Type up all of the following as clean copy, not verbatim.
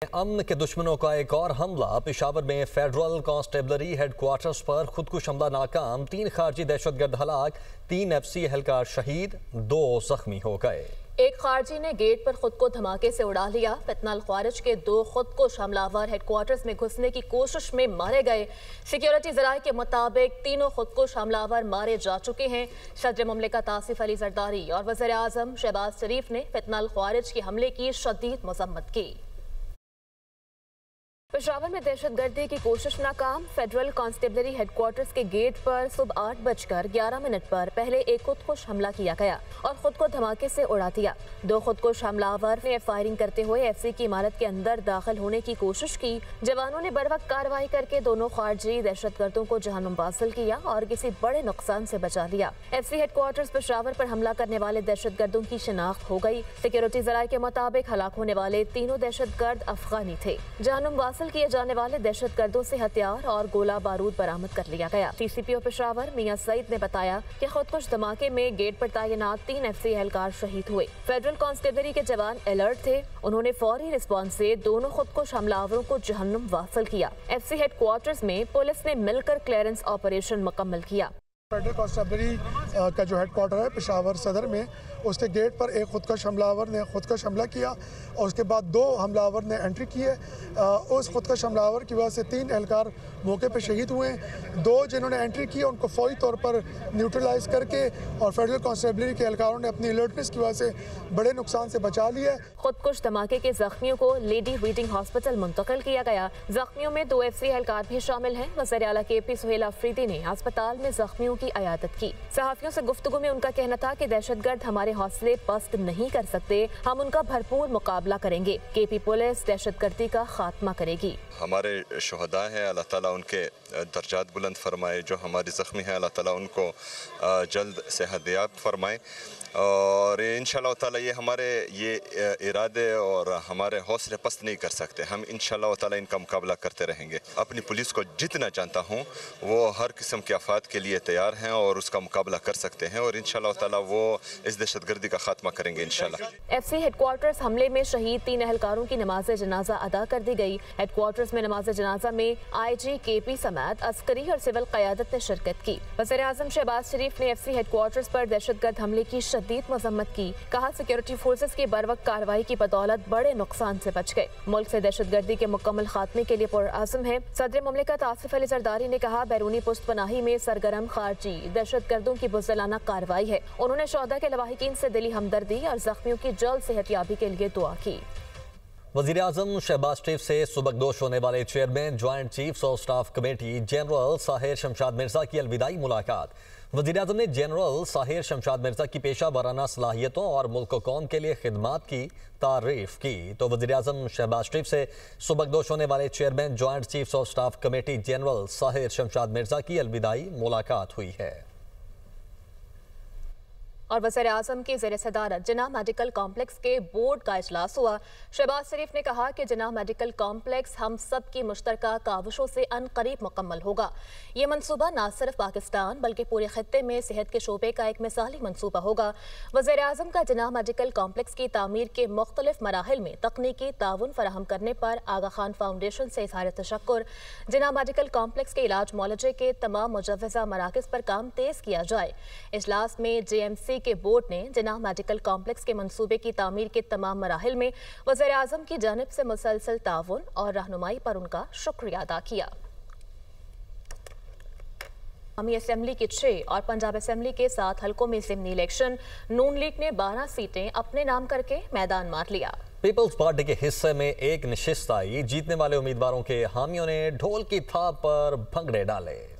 अमन के दुश्मनों का एक और हमला। पेशावर में फेडरल कांस्टेबलरी हेडक्वार्टर्स पर खुदकुश हमला नाकाम। 3 खारजी दहशतगर्द हलाक, 3 FC एहलकार शहीद, 2 जख्मी हो गए। एक खारजी ने गेट पर खुद को धमाके से उड़ा लिया। फितनाल ख्वारिज के 2 खुदकुश हमलावर हेडक्वार्टर्स में घुसने की कोशिश में मारे गए। सिक्योरिटी जराये के मुताबिक तीनों खुदकुश हमलावर मारे जा चुके हैं। सदर मुमलिकत आसिफ अली जरदारी और वज़ीर आज़म शहबाज शरीफ ने फितनाल ख्वारिज के हमले की शदीद मजम्मत की। पेशावर में दहशतगर्दी की कोशिश नाकाम। फेडरल कांस्टेबलरी हेडक्वार्टर्स के गेट पर सुबह 8:11 पर पहले एक खुदकुश हमला किया गया और खुद को धमाके से उड़ा दिया। 2 खुदकुश हमलावर ने फायरिंग करते हुए FC की इमारत के अंदर दाखिल होने की कोशिश की। जवानों ने बरवक्त कार्रवाई करके दोनों खारजी दहशतगर्दों को जहन्नुम वासिल किया और किसी बड़े नुकसान से बचा लिया। FC हेडक्वार्टर्स पेशावर पर हमला करने वाले दहशतगर्दों की शिनाख्त हो गई। सिक्योरिटी जराये के मुताबिक हलाक होने वाले तीनों दहशतगर्द अफगानी थे। जहन्नुम वासिल किए जाने वाले दहशतगर्दों से हथियार और गोला बारूद बरामद कर लिया गया। CCPO पेशावर मियां सईद ने बताया कि खुदकुश धमाके में गेट पर तैनात 3 FC एहलकार शहीद हुए। फेडरल कांस्टेबलरी के जवान अलर्ट थे। उन्होंने फौरी रिस्पॉन्स से दोनों खुदकुश हमलावरों को जहन्नुम वासिल किया। FC हेडक्वार्टर्स में पुलिस ने मिलकर क्लियरेंस ऑपरेशन मुकम्मल किया। फेडरल कांस्टेबलरी का जो हेडक्वार्टर है पेशावर सदर में, उसके गेट पर एक खुदकश हमलावर ने खुदकश हमला किया और उसके बाद 2 हमलावर ने एंट्री की है। उस खुदकश हमलावर की वजह से 3 एहलकार मौके पर शहीद हुए। 2 जिन्होंने एंट्री की उनको फौरी तौर पर न्यूट्रलाइज करके और फेडरल कांस्टेबलरी के एहलकारों ने अपनी अलर्टनेस की वजह से बड़े नुकसान से बचा लिया। खुदकुश धमाके के जख्मियों को लेडी रीडिंग हॉस्पिटल मुंतकिल किया गया। जख्मियों में 2 FC एहलकार भी शामिल हैं। वज़ीर आला KP सुहेल अफरीदी ने अस्पताल में जख्मियों की अयादत की। सहाफियों से गुफ्तगू में उनका कहना था कि दहशतगर्द हमारे हौसले पस्त नहीं कर सकते, हम उनका भरपूर मुकाबला करेंगे। KP पुलिस दहशतगर्दी का खात्मा करेगी। हमारे शुहदा हैं, अल्लाह ताला उनके दर्जात बुलंद फरमाए। जो हमारे ज़ख्मी हैं, अल्लाह ताला उनको जल्द सेहतयाब फरमाए। और इंशाअल्लाह ताला ये हमारे इरादे और हमारे हौसले पस्त नहीं कर सकते। हम इंशाअल्लाह ताला इनका मुकाबला करते रहेंगे। अपनी पुलिस को जितना जानता हूँ वो हर किस्म के आफात के लिए तैयार हैं और उसका मुकाबला कर सकते हैं और इंशाअल्लाह ताला वो इस दहशतगर्दी का खात्मा करेंगे इंशाअल्लाह। FC हेडक्वार्टर्स हमले में शहीद 3 एहलकारों की नमाज जनाजा अदा कर दी गई। हेडक्वार्टर्स में नमाज जनाजा में IG KP समेत अस्करी और सिविल क़यादत ने शिरकत की। वज़ीर आज़म शहबाज शरीफ ने FC हेडक्वार्टर्स पर दहशतगर्द हमले की शदीद मजम्मत की। कहा सिक्योरिटी फोर्सेस की बरवक्त कार्रवाई की बदौलत बड़े नुकसान से बच गए। मुल्क से दहशतगर्दी के मुकम्मल खात्मे के लिए पुरअज़्म है। सदर मुमलिकत आसिफ अली जरदारी ने कहा बैरूनी पुश्त पनाही में सरगर्म खारजी दहशतगर्दों की बुज़दिलाना कार्रवाई है। उन्होंने शोहदा के लवाहिकीन से दिली हमदर्दी और जख्मियों की जल्द सेहतयाबी के लिए दुआ की। वज़ीर आज़म शहबाज शरीफ से सुबकदोश होने वाले chairman joint chiefs of staff committee general Sahir Shamshad Mirza की अलविदाई मुलाकात। वज़ीर आज़म ने जनरल साहिर शमशाद मिर्जा की पेशा वाराना सलाहियतों और मुल्क कौम के लिए खिदमात की तारीफ की। तो वज़ीर आज़म शहबाज शरीफ से सुबकदोश होने वाले chairman joint chiefs of staff committee general Sahir Shamshad Mirza की अलविदाई मुलाकात हुई है। और वज़ीर आज़म की ज़ेर सदारत जिन्ना मेडिकल कॉम्प्लेक्स के बोर्ड का इजलास हुआ। शहबाज शरीफ ने कहा कि जिन्ना मेडिकल कॉम्प्लेक्स हम सब की मुश्तरका काविशों से अनकरीब मुकम्मल होगा। ये मनसूबा न सिर्फ पाकिस्तान बल्कि पूरे खित्ते में सेहत के शोबे का एक मिसाली मनसूबा होगा। वज़ीर आज़म का जिन्ना मेडिकल कॉम्प्लेक्स की तामीर के मुख्तलिफ मराहिल में तकनीकी ताउन फराहम करने पर आगा खान फाउंडेशन से इज़हार तशक्कुर। जिन्ना मेडिकल कॉम्प्लेक्स के इलाज मौलजे के तमाम मुजव्वज़ा मराकज़ पर काम तेज़ किया जाए। इजलास में JMC के बोर्ड ने जिन्ना मेडिकल कॉम्प्लेक्स के मंसूबे की तामीर के तमाम मराहिल में वज़ीर आज़म की जानिब से मुसलसल ताउन और रहनुमाई पर उनका शुक्रिया अदा किया। कौमी असेंबली की 6 और पंजाब असेंबली के 7 हलकों में ज़िमनी इलेक्शन। नून लीग ने 12 सीटें अपने नाम करके मैदान मार लिया। पीपल्स पार्टी के हिस्से में एक नशिस्त आई। जीतने वाले उम्मीदवारों के हामियों ने ढोल की थाप पर भंगड़े डाले।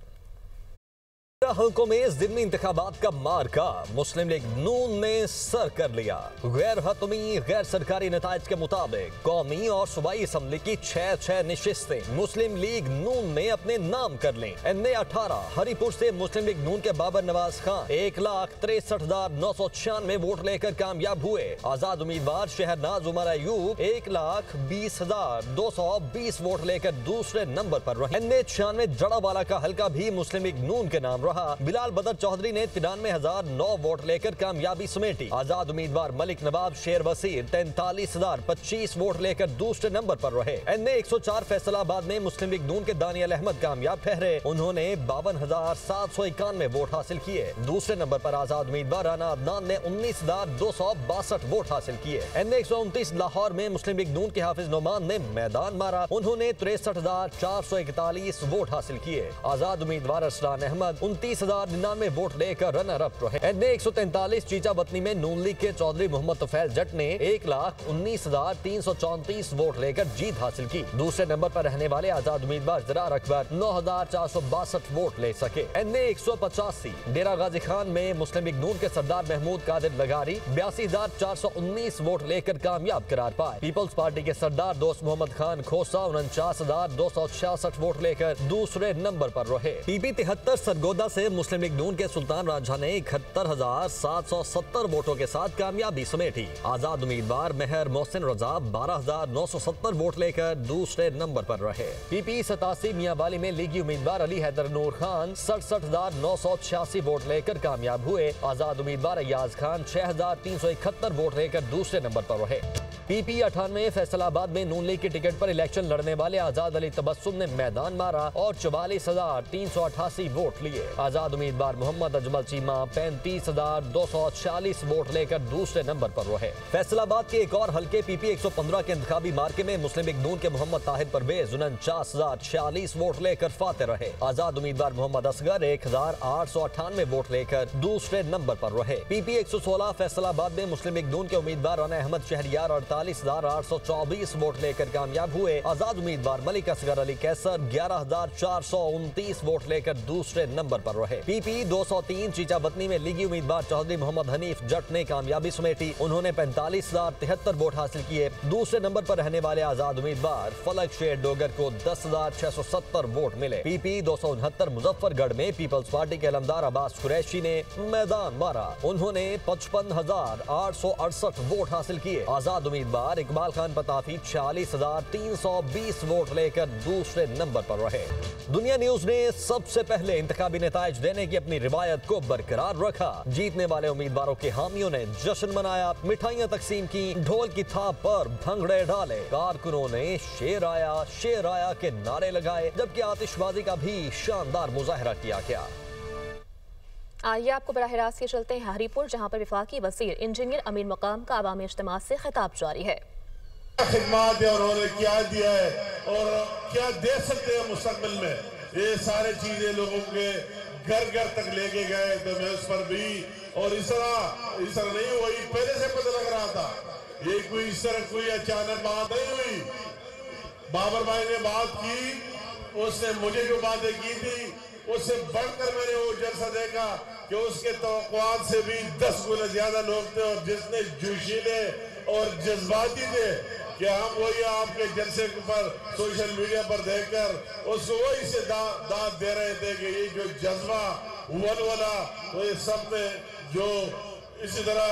हल्कों में ज़िमनी इंतखाबात का मार्का मुस्लिम लीग नून ने सर कर लिया। गैर हतमी गैर सरकारी नताइज के मुताबिक कौमी और सूबाई असम्बली की 6 नशिस्तें मुस्लिम लीग नून ने अपने नाम कर ली। इनमें 18 हरीपुर से मुस्लिम लीग नून के बाबर नवाज खान 1,63,996 वोट लेकर कामयाब हुए। आजाद उम्मीदवार शहरनाज उमर अयूब 1,20,220 वोट लेकर दूसरे नंबर पर रहे। इनमें 96 जड़ावाला का हल्का भी मुस्लिम लीग नून के नाम रहा। रहा। बिलाल बदर चौधरी ने 93,009 वोट लेकर कामयाबी समेटी। आजाद उम्मीदवार मलिक नवाब शेर वसीर 43,025 वोट लेकर दूसरे नंबर पर रहे। NA 104 फैसलाबाद में मुस्लिम लीग नून के दानियल अहमद कामयाब ठहरे। उन्होंने 52,791 वोट हासिल किए। दूसरे नंबर पर आजाद उम्मीदवार राना अदनान ने 19,262 वोट हासिल किए। NA 129 लाहौर में मुस्लिम लीग नून के हाफिज नोमान ने मैदान मारा। उन्होंने 63,441 वोट हासिल किए। आजाद उम्मीदवार असरान अहमद 29,099 वोट लेकर रनर अप रहे। NA 143 चीचा बतनी में नून लीग के चौधरी मोहम्मद तफैल जट ने 1,19,334 वोट लेकर जीत हासिल की। दूसरे नंबर पर रहने वाले आजाद उम्मीदवार जरार अकबर 9,462 वोट ले सके। NA 185 डेरा गाजी खान में मुस्लिम लीग नून के सरदार महमूद कादिर लगारी 82,419 वोट लेकर कामयाब करार पाए। पीपल्स पार्टी के सरदार दोस्त मोहम्मद खान खोसा 49,266 वोट लेकर दूसरे नंबर पर रहे। PP 73 सरगोदा से मुस्लिम लीग नून के सुल्तान राजा ने 71,770 वोटों के साथ कामयाबी समेटी। आजाद उम्मीदवार मेहर मोहसिन रजा 12,970 वोट लेकर दूसरे नंबर पर रहे। PP 87 मियांवाली में लीगी उम्मीदवार अली हैदर नूर खान 67,986 वोट लेकर कामयाब हुए। आजाद उम्मीदवार अयाज खान 6,371 वोट लेकर दूसरे नंबर पर रहे। PP 98 फैसलाबाद में नून लीग की टिकट पर इलेक्शन लड़ने वाले आजाद अली तबस्सुम ने मैदान मारा और 44,388 वोट लिए। आजाद उम्मीदवार मोहम्मद अजमल चीमा 35,246 वोट लेकर दूसरे नंबर पर रहे। फैसलाबाद के एक और हल्के PP 115 के इंतखाबी मार्के में मुस्लिम लीग नून के मोहम्मद ताहिर परवेज 49,046 वोट लेकर फाते रहे। आजाद उम्मीदवार मोहम्मद असगर 1,898 वोट लेकर दूसरे नंबर पर रहे। PP 116 फैसलाबाद में मुस्लिम लीग नून के उम्मीदवार राना अहमद शहरियार 48,824 वोट लेकर कामयाब हुए। आजाद उम्मीदवार मलिक असगर अली कैसर 11,429 वोट लेकर दूसरे नंबर पर रहे। PP 203 चीचा बतनी में लीगी उम्मीदवार चौधरी मोहम्मद हनीफ जट ने कामयाबी समेटी। उन्होंने 45,073 वोट हासिल किए। दूसरे नंबर पर रहने वाले आजाद उम्मीदवार फलक शेर डोगर को 10,670 वोट मिले। PP 269 मुजफ्फरगढ़ में पीपल्स पार्टी के अलमदार अब्बास कुरैशी ने मैदान मारा। उन्होंने 55,868 वोट हासिल किए। आजाद उम्मीदवार इकबाल खान पताफी 46,320 वोट लेकर दूसरे नंबर पर रहे। दुनिया न्यूज ने सबसे पहले इंतखाबी नताइज देने की अपनी रिवायत को बरकरार रखा। जीतने वाले उम्मीदवारों के हामियों ने जश्न मनाया, मिठाइयां तकसीम की, ढोल की थाप पर भंगड़े डाले। कारकुनों ने शेर आया के नारे लगाए, जबकि आतिशबाजी का भी शानदार मुजाहरा किया गया। आइए आपको बराह रास्त के चलते हैं हरीपुर, जहां पर वफाकी वज़ीर इंजीनियर अमीन मकाम का अवामी इज्तिमा से खिताब जारी है। खिदमत है उन्होंने क्या दिया है और क्या दे सकते हैं मुस्तकबिल में, ये सारे चीजें लोगों के घर घर तक लेके गए। तो मैं उस पर भी और इस तरह नहीं हुई, पहले से पता लग रहा था। ये इस तरह कोई अचानक बात नहीं हुई। बाबर भाई ने बात की, उसने मुझे जो बातें की थी उससे बढ़कर मैंने वो जलसा देखा कि उसके तवक्कुआत से भी 10 गुना ज्यादा लोग थे और जितने जोशीले और जज्बाती थे कि हम वही आपके जलसे पर सोशल मीडिया पर देखकर उसको वही से दाद दे रहे थे कि ये जो जज्बा वलवला, तो ये सब में जो इसी तरह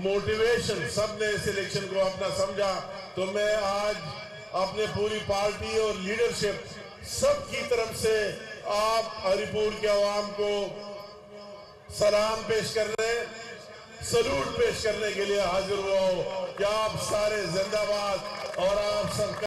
मोटिवेशन सबने इस इलेक्शन को अपना समझा। तो मैं आज अपने पूरी पार्टी और लीडरशिप सब की तरफ से आप हरीपुर के अवाम को सलाम पेश करने, सलूट पेश करने के लिए हाजिर हुआ हो कि आप सारे जिंदाबाद और आप सब